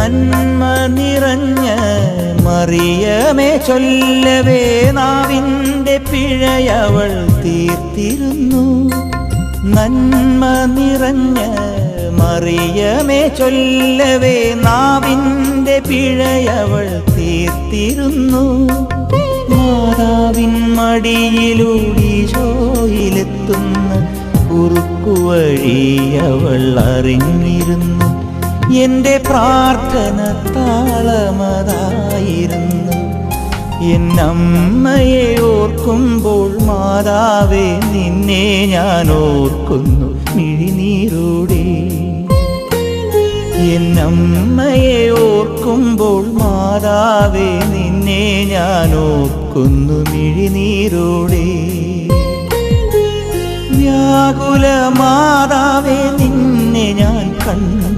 നന്മ നിറഞ്ഞ മറിയമേ ചൊല്ലവേ നാവിൻ്റെ പിഴയവൾ തീർത്തിരുന്നു. നന്മ നിറഞ്ഞ മറിയമേ ചൊല്ലവേ നാവിൻ്റെ പിഴയവൾ തീർത്തിരുന്നു. മാതാവിൻ മടിയിലൂടീശോയിലെത്തുന്ന കുറുക്കുവഴിയവൾ അറിഞ്ഞിരുന്നു. എൻ്റെ പ്രാർത്ഥന താളമതായിരുന്നു. എന്നമ്മയെ ഓർക്കുമ്പോൾ മാതാവേ നിന്നെ ഞാൻ ഓർക്കുന്നു മിഴിനീരോടെ. എന്നമ്മയെ ഓർക്കുമ്പോൾ മാതാവേ നിന്നെ ഞാൻ ഓർക്കുന്നു മിഴിനീരോടെ. വ്യാകുല മാതാവേ നിന്നെ ഞാൻ കണ്ടു